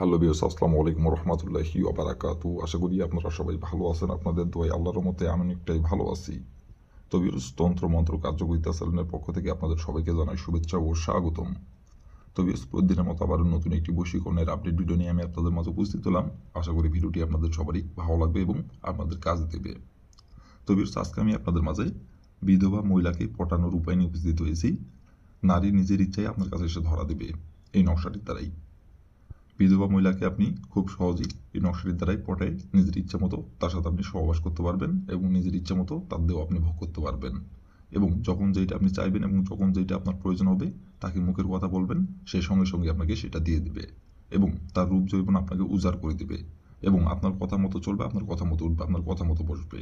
Hello viewers, আসসালামু আলাইকুম রহমতুল্লাহি ওয়া বারাকাতুহু। আশা করি আপনারা সবাই ভালো আছেন। আপনাদের দোয়ায় আল্লাহর রহমতে আমি অনেকটাই ভালো আছি। তো ভিউয়ার্স, তন্ত্র মন্ত্র কার্যকরিতা চ্যানেলের পক্ষ থেকে আপনাদের সবাইকে জানাই শুভেচ্ছা ও স্বাগতম। তো ভিউয়ার্স, প্রতিদিনের মতো আবার নতুন একটি বশীকরণের আপডেট ভিডিও নিয়ে আমি আপনাদের মাঝে উপস্থিত হলাম। আশা করি ভিডিওটি আপনাদের সবারই ভালো লাগবে এবং আপনাদের কাজে দেবে। তো ভিউয়ার্স, আজকে আমি আপনাদের মাঝে বিধবা মহিলাকে পটানোর উপায় নিয়ে উপস্থিত হয়েছি। নারী নিজের ইচ্ছায় আপনার কাছে এসে ধরা দেবে এই নকশাটির দ্বারাই। বিধবা মহিলাকে আপনি খুব সহজেই এই নকশাটির দ্বারাই পটায় নিজের ইচ্ছা মতো তার সাথে আপনি সহবাস করতে পারবেন এবং নিজের ইচ্ছা মতো তার দেহ আপনি ভোগ করতে পারবেন। এবং যখন যেটা আপনি চাইবেন এবং যখন যেটা আপনার প্রয়োজন হবে তাকে মুখের কথা বলবেন, সে সঙ্গে সঙ্গে আপনাকে সেটা দিয়ে দিবে এবং তার রূপ যৌবন আপনাকে উজাড় করে দিবে এবং আপনার কথা মতো চলবে, আপনার কথা মতো উঠবে, আপনার কথা মতো বসবে।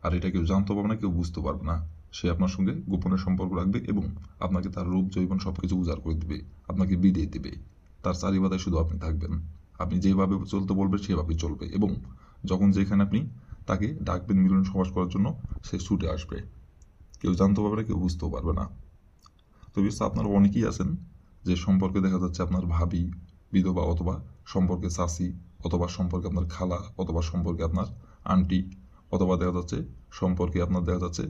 আর এটা কেউ জানতে পারবে না, কেউ বুঝতে পারবে না। সে আপনার সঙ্গে গোপনের সম্পর্ক রাখবে এবং আপনাকে তার রূপ যৌবন সবকিছু উজাড় করে দিবে, আপনাকে বিলিয়ে দিবে। তার চারিবাদায় শুধু আপনি থাকবেন। আপনি যেভাবে চলতে বলবেন সেভাবেই চলবে এবং যখন যেখানে আপনি তাকে ডাকবেন মিলন সমাস করার জন্য, সে ছুটে আসবে। কেউ জানতে পারবে না, কেউ বুঝতেও পারবে না। তো আপনারা অনেকেই আছেন যে সম্পর্কে দেখা যাচ্ছে আপনার ভাবি বিধবা, অথবা সম্পর্কে চাচি, অথবা সম্পর্কে আপনার খালা, অথবা সম্পর্কে আপনার আন্টি, অথবা দেখা যাচ্ছে সম্পর্কে আপনার দেখা যাচ্ছে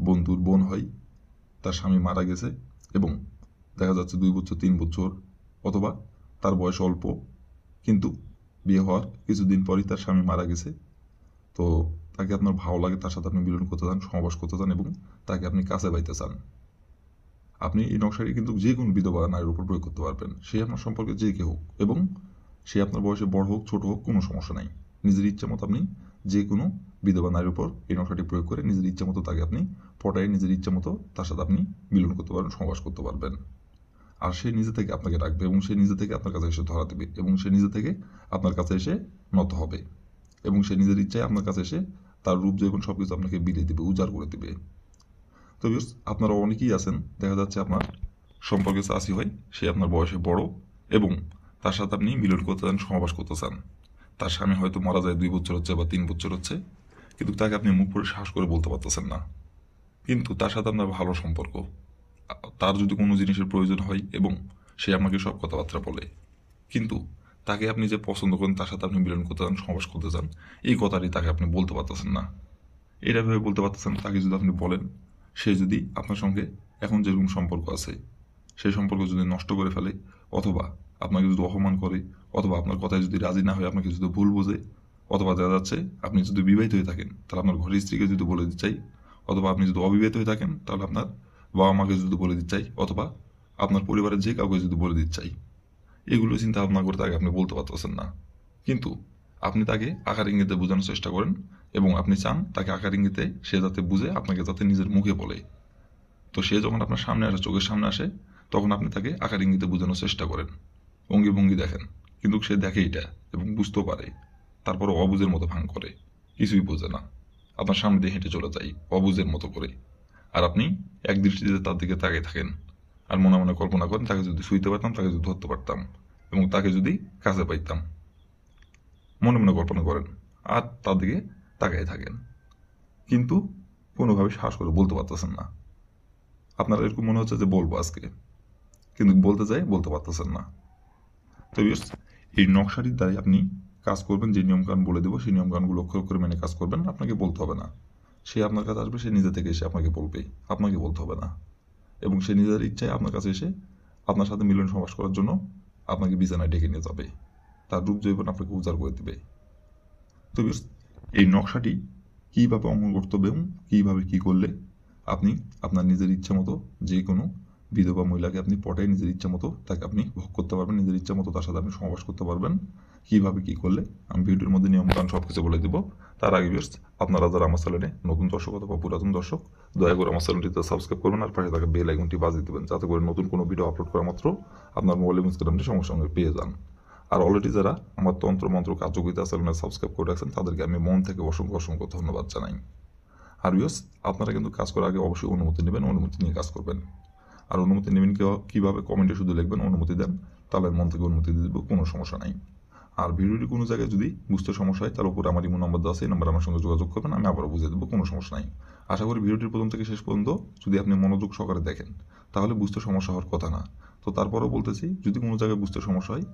বন্ধুর বোন হয়, তার স্বামী মারা গেছে এবং দেখা যাচ্ছে 2 বছর 3 বছর, অথবা তার বয়স অল্প কিন্তু বিয়ে হওয়ার কিছুদিন পরই তার স্বামী মারা গেছে। তো তাকে আপনার ভালো লাগে, তার সাথে আপনি মিলন করতে চান, সহবাস করতে চান এবং তাকে আপনি কাছে পাইতে চান। আপনি এই নকশাটি কিন্তু যে কোনো বিধবা নারীর উপর প্রয়োগ করতে পারবেন, সে আপনার সম্পর্কে যে কেউ হোক এবং সে আপনার বয়সে বড় হোক ছোট হোক, কোনো সমস্যা নাই। নিজের ইচ্ছা মতো আপনি যে কোনো বিধবা নারীর উপর এই নকশাটি প্রয়োগ করে নিজের ইচ্ছা মতো তাকে আপনি পটায় নিজের ইচ্ছা মতো তার সাথে আপনি মিলন করতে পারবেন, সহবাস করতে পারবেন। আর সে নিজে থেকে আপনাকে ডাকবে এবং সে নিজে থেকে আপনার কাছে এসে ধরা দেবে এবং সে নিজে থেকে আপনার কাছে এসে নত হবে এবং সে নিজের ইচ্ছায় আপনার কাছে এসে তার রূপ যৌবন সবকিছু আপনাকে বিলিয়ে দিবে, উজাড় করে দিবে। তো আপনারা অনেকেই আছেন দেখা যাচ্ছে আপনার সম্পর্কে চাষি হয়, সে আপনার বয়সে বড় এবং তার সাথে আপনি মিলন করতে চান, সহবাস করতে চান। তার স্বামী হয়তো মারা যায় 2 বছর হচ্ছে বা 3 বছর হচ্ছে, কিন্তু তাকে আপনি মুখ করে সাহস করে বলতে পারতেছেন না। কিন্তু তার সাথে আপনার ভালো সম্পর্ক, তার যদি কোনো জিনিসের প্রয়োজন হয় এবং সে আপনাকে সব কথাবার্তা বলে, কিন্তু তাকে আপনি যে পছন্দ করেন, তার সাথে আপনি মিলন করতে চান, সহবাস করতে চান, এই কথাটি তাকে আপনি বলতে পারতেছেন না। এটা ভেবে বলতে পারতেছেন, তাকে যদি আপনি বলেন, সে যদি আপনার সঙ্গে এখন যেরকম সম্পর্ক আছে সেই সম্পর্ক যদি নষ্ট করে ফেলে, অথবা আপনাকে যদি অপমান করে, অথবা আপনার কথায় যদি রাজি না হয়, আপনাকে যদি ভুল বোঝে, অথবা দেখা যাচ্ছে আপনি যদি বিবাহিত হয়ে থাকেন তাহলে আপনার ঘরের স্ত্রীকে যদি বলে দিতে চাই, অথবা আপনি যদি অবিবাহিত হয়ে থাকেন তাহলে আপনার বাবা মাকে যদি বলে দিতে চাই, অথবা আপনার পরিবারের যে কাউকে যদি বলে দিতে চাই, এগুলো চিন্তা ভাবনা করে তাকে আপনি বলতে পারতেছেন না। কিন্তু আপনি তাকে আকার ইঙ্গিতে বোঝানোর চেষ্টা করেন এবং আপনি চান তাকে আকার ইঙ্গিতে সে যাতে বুঝে, আপনাকে যাতে নিজের মুখে বলে। তো সে যখন আপনার সামনে আসে, চোখের সামনে আসে, তখন আপনি তাকে আকার ইঙ্গিতে বোঝানোর চেষ্টা করেন, অঙ্গি ভঙ্গি দেখেন, কিন্তু সে দেখে এটা এবং বুঝতেও পারে, তারপরে অবুঝের মতো ভাঙ করে, কিছুই বোঝে না, আপনার সামনে দিয়ে হেঁটে চলে যায় অবুঝের মতো করে। আর আপনি এক দৃষ্টিতে তার দিকে তাকিয়ে থাকেন আর মনে মনে কল্পনা করেন, তাকে যদি ছুঁইতে পারতাম, তাকে যদি ধরতে পারতাম এবং তাকে যদি কাছে পাইতাম, মনে মনে কল্পনা করেন আর তার দিকে তাকিয়ে থাকেন, কিন্তু কোনোভাবে সাহস করে বলতে পারতেছেন না। আপনার এরকম মনে হচ্ছে যে বলবো আজকে, কিন্তু বলতে চাই, বলতে পারতেছেন না। তো এই নকশাটির দ্বারাই আপনি কাজ করবেন। যে নিয়মকানুন বলে দেবো সেই নিয়মকানুনগুলো অক্ষর করে মেনে কাজ করবেন, আপনাকে বলতে হবে না। সে আপনার কাছে আসবে, সে নিজে থেকে এসে আপনাকে বলবে, আপনাকে বলতে হবে না। এবং সে নিজের ইচ্ছায় আপনার কাছে এসে আপনার সাথে মিলন সমাস করার জন্য আপনাকে বিছানায় ডেকে নিয়ে যাবে, তার রূপ জৈবন আপনাকে উজাড় করে দেবে। তো এই নকশাটি কীভাবে অঙ্কন করতে হবে এবং কীভাবে কী করলে আপনি আপনার নিজের ইচ্ছা মতো যে কোনো বিধবা মহিলাকে আপনি পটায় নিজের ইচ্ছা মতো তাকে আপনি ভোগ করতে পারবেন, নিজের ইচ্ছা মতো তার সাথে আপনি সমাবাস করতে পারবেন, কীভাবে কী করলে আমি ভিডিওর মধ্যে নিয়মকানুন সব কিছু বলে দেবো। তার আগে আপনারা যারা আমার চ্যানেলে নতুন দর্শক অথবা পুরাতন দর্শক, দয়া করে আমার চ্যানেলটিতে সাবস্ক্রাইব করবেন আর পাশে থাকা বেল আইকনটি বাজিয়ে দেবেন, যাতে করে নতুন কোনো ভিডিও আপলোড করা মাত্র আপনার মোবাইল এবং স্ক্রিনটি সঙ্গে সঙ্গে পেয়ে যান। আর অলরেডি যারা আমার তন্ত্র মন্ত্র কার্যকরিতা চ্যানেলে সাবস্ক্রাইব করে রাখছেন তাদেরকে আমি মন থেকে অসংখ্য অসংখ্য ধন্যবাদ জানাই। আর আপনারা কিন্তু কাজ করার আগে অবশ্যই অনুমতি নেবেন, অনুমতি নিয়ে কাজ করবেন। আর অনুমতি নেবেন কীভাবে, কমেন্টে শুধু লিখবেন অনুমতি দেন, তাহলে মন থেকে অনুমতি দিয়ে দেবো, কোনো সমস্যা নাই। আর ভিডিওটি কোনো জায়গায় যদি বুঝতে সমস্যা হয় তার উপর আমার ইমো নাম্বার দেওয়া আছে, এই নাম্বার আমার সঙ্গে যোগাযোগ করবেন, আমি আবারও বুঝিয়ে দেবো, কোনো সমস্যা নাই। আশা করি ভিডিওটির প্রথম থেকে শেষ পর্যন্ত যদি আপনি মনোযোগ সহকারে দেখেন তাহলে বুঝতে সমস্যা হওয়ার কথা না। তো তারপরেও বলতেছি, যদি কোনো জায়গায় বুঝতে সমস্যা হয়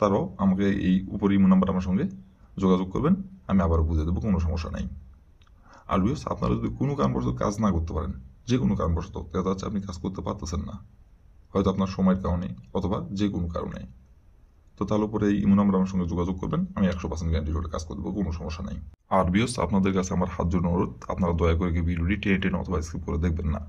তারাও আমাকে এই উপরে ইমো নাম্বার আমার সঙ্গে যোগাযোগ করবেন, আমি আবারও বুঝে দেবো, কোনো সমস্যা নাই। আর ভিউয়ার্স, আপনারা যদি কোনো কারণবশত কাজ না করতে পারেন, যে কোনো কারণবশত দেখা যাচ্ছে আপনি কাজ করতে পারতেছেন না, হয়তো আপনার সময়ের কারণে অথবা যে কোনো কারণে, তো তাহলে পরে এই ইমো নাম্বার আমার সঙ্গে যোগাযোগ করবেন, আমি 100% গ্যারান্টি করে কাজ করে দেবো, কোনো সমস্যা নাই। আর ভিউয়ার্স, আপনাদের কাছে আমার হাত জোড় অনুরোধ, আপনারা দয়া করে ভিডিওটি টেনে টেনে অথবা স্কিপ করে দেখবেন না।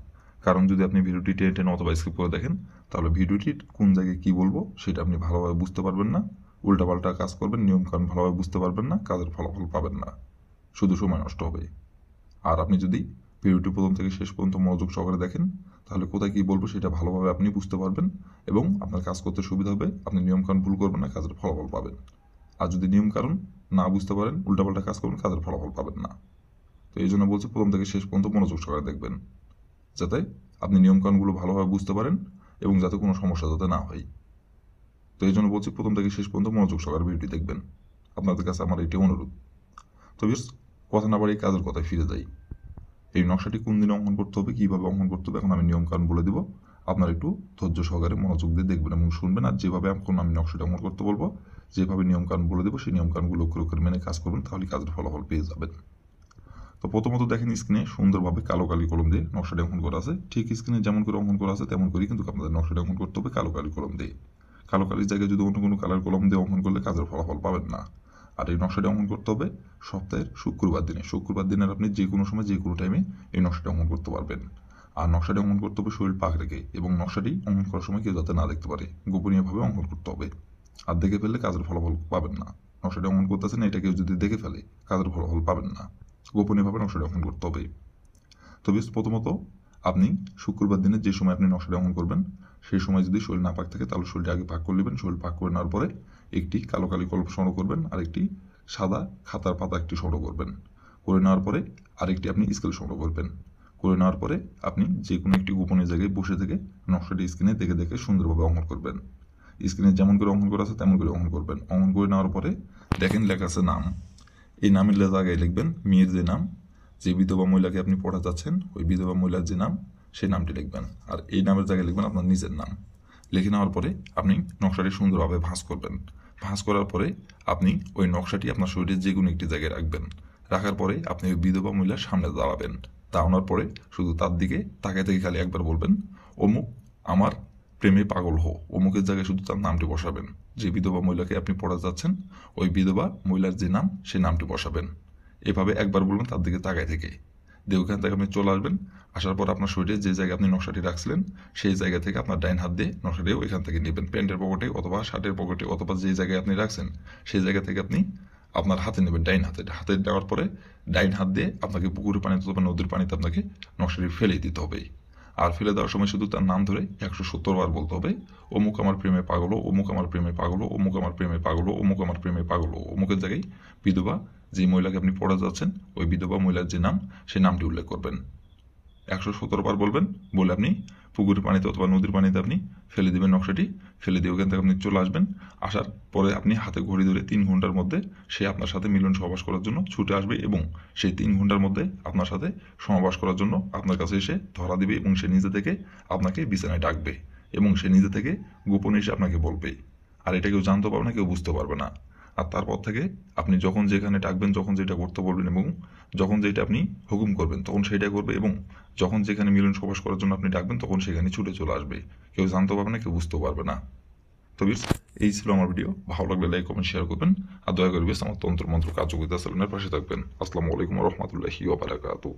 কারণ যদি আপনি ভিডিওটি টেনে টেনে অথবা স্কিপ করে দেখেন, তাহলে ভিডিওটির কোন জায়গায় কী বলবো সেটা আপনি ভালোভাবে বুঝতে পারবেন না, উল্টাপাল্টা কাজ করবেন, নিয়মকানুন ভালোভাবে বুঝতে পারবেন না, কাজের ফলাফল পাবেন না, শুধু সময় নষ্ট হবে। আর আপনি যদি ভিডিওটি প্রথম থেকে শেষ পর্যন্ত মনোযোগ সহকারে দেখেন, তাহলে কোথায় কী বলবো সেটা ভালোভাবে আপনি বুঝতে পারবেন এবং আপনার কাজ করতে সুবিধা হবে, আপনি নিয়মকানুন ভুল করবেন না, কাজের ফলাফল পাবেন। আর যদি নিয়মকানুন না বুঝতে পারেন, উল্টাপাল্টা কাজ করবেন, কাজের ফলাফল পাবেন না। তো এই জন্য বলছি প্রথম থেকে শেষ পর্যন্ত মনোযোগ সহকারে দেখবেন, যাতে আপনি নিয়মকানুনগুলো ভালোভাবে বুঝতে পারেন এবং যাতে কোনো সমস্যা যাতে না হয়। তো এই জন্য বলছি প্রথম থেকে শেষ পর্যন্ত মনোযোগ সহকারে ভিডিওটি দেখবেন, আপনাদের কাছে আমার এটি অনুরোধ। তো বেশ কথা না বাড়িয়ে কাজের কথায় ফিরে যাই। এই নকশাটি কোন দিনে অঙ্কন করতে হবে, কীভাবে অঙ্কন করতে হবে, এখন আমি নিয়মকানুন বলে দেবো, আপনারা একটু ধৈর্য সহকারে মনোযোগ দিয়ে দেখবেন এবং শুনবেন। আর যেভাবে এখন আমি নকশাটি অঙ্কন করতে বলবো, যেভাবে নিয়মকানুন বলে দেবো, সেই নিয়মকানুনগুলো অক্ষরে অক্ষরে মেনে কাজ করবেন, তাহলে কাজের ফলাফল পেয়ে যাবেন। তো প্রথমত দেখেন স্ক্রিনে সুন্দরভাবে কালো কালি কলম দিয়ে নকশাটি অঙ্কন করা আছে, ঠিক স্ক্রিনে যেমন করে অঙ্কন করা আছে তেমন করেই কিন্তু আপনাদের নকশাটি অঙ্কন করতে হবে কালো কালি কলম দিয়ে। কালো কালির জায়গায় যদি অন্য কোনো কালার কলম দিয়ে অঙ্কন করলে কাজের ফলাফল পাবেন না। আর এই নকশাটি অঙ্কন করতে হবে সপ্তাহের শুক্রবার দিনে। শুক্রবার দিনের আপনি যে কোনো সময় যে কোনো টাইমে এই নকশাটি অঙ্কন করতে পারবেন। আর নকশাটি অঙ্কন করতে হবে শরীর পাক রেখে, এবং নকশাটি অঙ্কন করার সময় কেউ যাতে না দেখতে পারে, গোপনীয়ভাবে অঙ্কন করতে হবে। আর দেখে ফেললে কাজের ফলাফল পাবেন না। নকশাটি অঙ্কন করতেছেন, এটা কেউ যদি দেখে ফেলে কাজের ফলাফল পাবেন না, গোপনীয়ভাবে নকশাটি অঙ্কন করতে হবে। তো বেশ প্রথমত আপনি শুক্রবার দিনে যে সময় আপনি নকশাটি অঙ্কন করবেন, সেই সময় যদি শরীর না পাক থাকে তাহলে শরীরটা আগে পাক করে নেবেন। শরীর পাক করে নেওয়ার পরে একটি কালো কালি কলম সংগ্রহ করবেন, আর একটি সাদা খাতার পাতা একটি সংগ্রহ করবেন। করে নেওয়ার পরে আরেকটি আপনি স্কেল সংগ্রহ করবেন। করে নেওয়ার পরে আপনি যে কোনো একটি গোপনীয় জায়গায় বসে থেকে নকশাটি স্ক্রিনে দেখে দেখে সুন্দরভাবে অঙ্কন করবেন। স্ক্রিনে যেমন করে অঙ্কন করা আছে তেমন করে অঙ্কন করবেন। অঙ্কন করে নেওয়ার পরে দেখেন লেখা আছে নাম, এই নামের জায়গায় লিখবেন মেয়ের যে নাম, যে বিধবা মহিলাকে আপনি পড়া যাচ্ছেন ওই বিধবা মহিলার যে নাম সেই নামটি লিখবেন। আর এই নামের জায়গায় লিখবেন আপনার নিজের নাম। লিখে নেওয়ার পরে আপনি নকশাটি সুন্দরভাবে ভাঁজ করবেন। ভাঁজ করার পরে আপনি ওই নকশাটি আপনার শরীরের যে কোনো একটি জায়গায় রাখবেন। রাখার পরে আপনি ওই বিধবা মহিলার সামনে দাঁড়াবেন। দাঁড়ানোর পরে শুধু তার দিকে তাকিয়ে থেকে খালি একবার বলবেন, অমুক আমার প্রেমে পাগল হো। অমুকের জায়গায় শুধু তার নামটি বসাবেন। যে বিধবা মহিলাকে আপনি পড়া যাচ্ছেন ওই বিধবা মহিলার যে নাম সেই নামটি বসাবেন। এভাবে একবার বলবেন তার দিকে তাকায় থেকে। দিয়ে ওখান থেকে আপনি চলে আসবেন। আসার পর আপনার শরীরে যে জায়গায় আপনি নকশাটি রাখছিলেন সেই জায়গা থেকে আপনার ডাইন হাত দিয়ে নকশাটি ওইখান থেকে নেবেন। প্যান্টের পকেটে অথবা শার্টের পকেটে অথবা যে জায়গায় আপনি রাখছেন সেই জায়গা থেকে আপনি আপনার হাতে নেবেন, ডাইন হাতে। হাতে দেওয়ার পরে ডাইন হাত দিয়ে আপনাকে পুকুরের পানিতে অথবা নদীর পানিতে আপনাকে নকশাটি ফেলে দিতে হবে। আর ফেলে দেওয়ার সময় শুধু তার নাম ধরে 170 বার বলতে হবে, অমুক আমার প্রেমে পাগল, অমুক আমার প্রেমে পাগল, অমুক আমার প্রেমে পাগল, অমুক আমার প্রেমে পাগল। অমুকের জায়গায় বিধবা যে মহিলাকে আপনি পড়া যাচ্ছেন ওই বিধবা মহিলার যে নাম সেই নামটি উল্লেখ করবেন। 117 বার বলবেন। বলে আপনি পুকুরের পানিতে অথবা নদীর পানিতে আপনি ফেলে দেবেন নকশাটি। ফেলে দিয়ে ওখান থেকে আপনি চলে আসবেন। আসার পরে আপনি হাতে ঘড়ি ধরে 3 ঘন্টার মধ্যে সে আপনার সাথে মিলন সহবাস করার জন্য ছুটে আসবে, এবং সেই 3 ঘন্টার মধ্যে আপনার সাথে সহবাস করার জন্য আপনার কাছে এসে ধরা দিবে, এবং সে নিজে থেকে আপনাকে বিছানায় ডাকবে, এবং সে নিজে থেকে গোপনে এসে আপনাকে বলবে। আর এটা কেউ জানতে পারবে না, কেউ বুঝতে পারবে না। আর তারপর থেকে আপনি যখন যেখানে ডাকবেন, যখন যেটা করতে বলবেন এবং যখন যেটা আপনি হুকুম করবেন তখন সেটা করবে, এবং যখন যেখানে মিলন সহবাস করার জন্য আপনি ডাকবেন তখন সেখানে ছুটে চলে আসবে। কেউ জানতে পারবে না, কেউ বুঝতেও পারবে না। তো বেশ, এই ছিল আমার ভিডিও। ভালো লাগলে লাইক কমেন্ট শেয়ার করবেন, আর দয়া করে বেশ আমার তন্ত্র মন্ত্র কার্যকরিতা চ্যানেলের পাশে থাকবেন। আসসালামু আলাইকুম ওয়া রাহমাতুল্লাহি ওয়া বারাকাতুহু।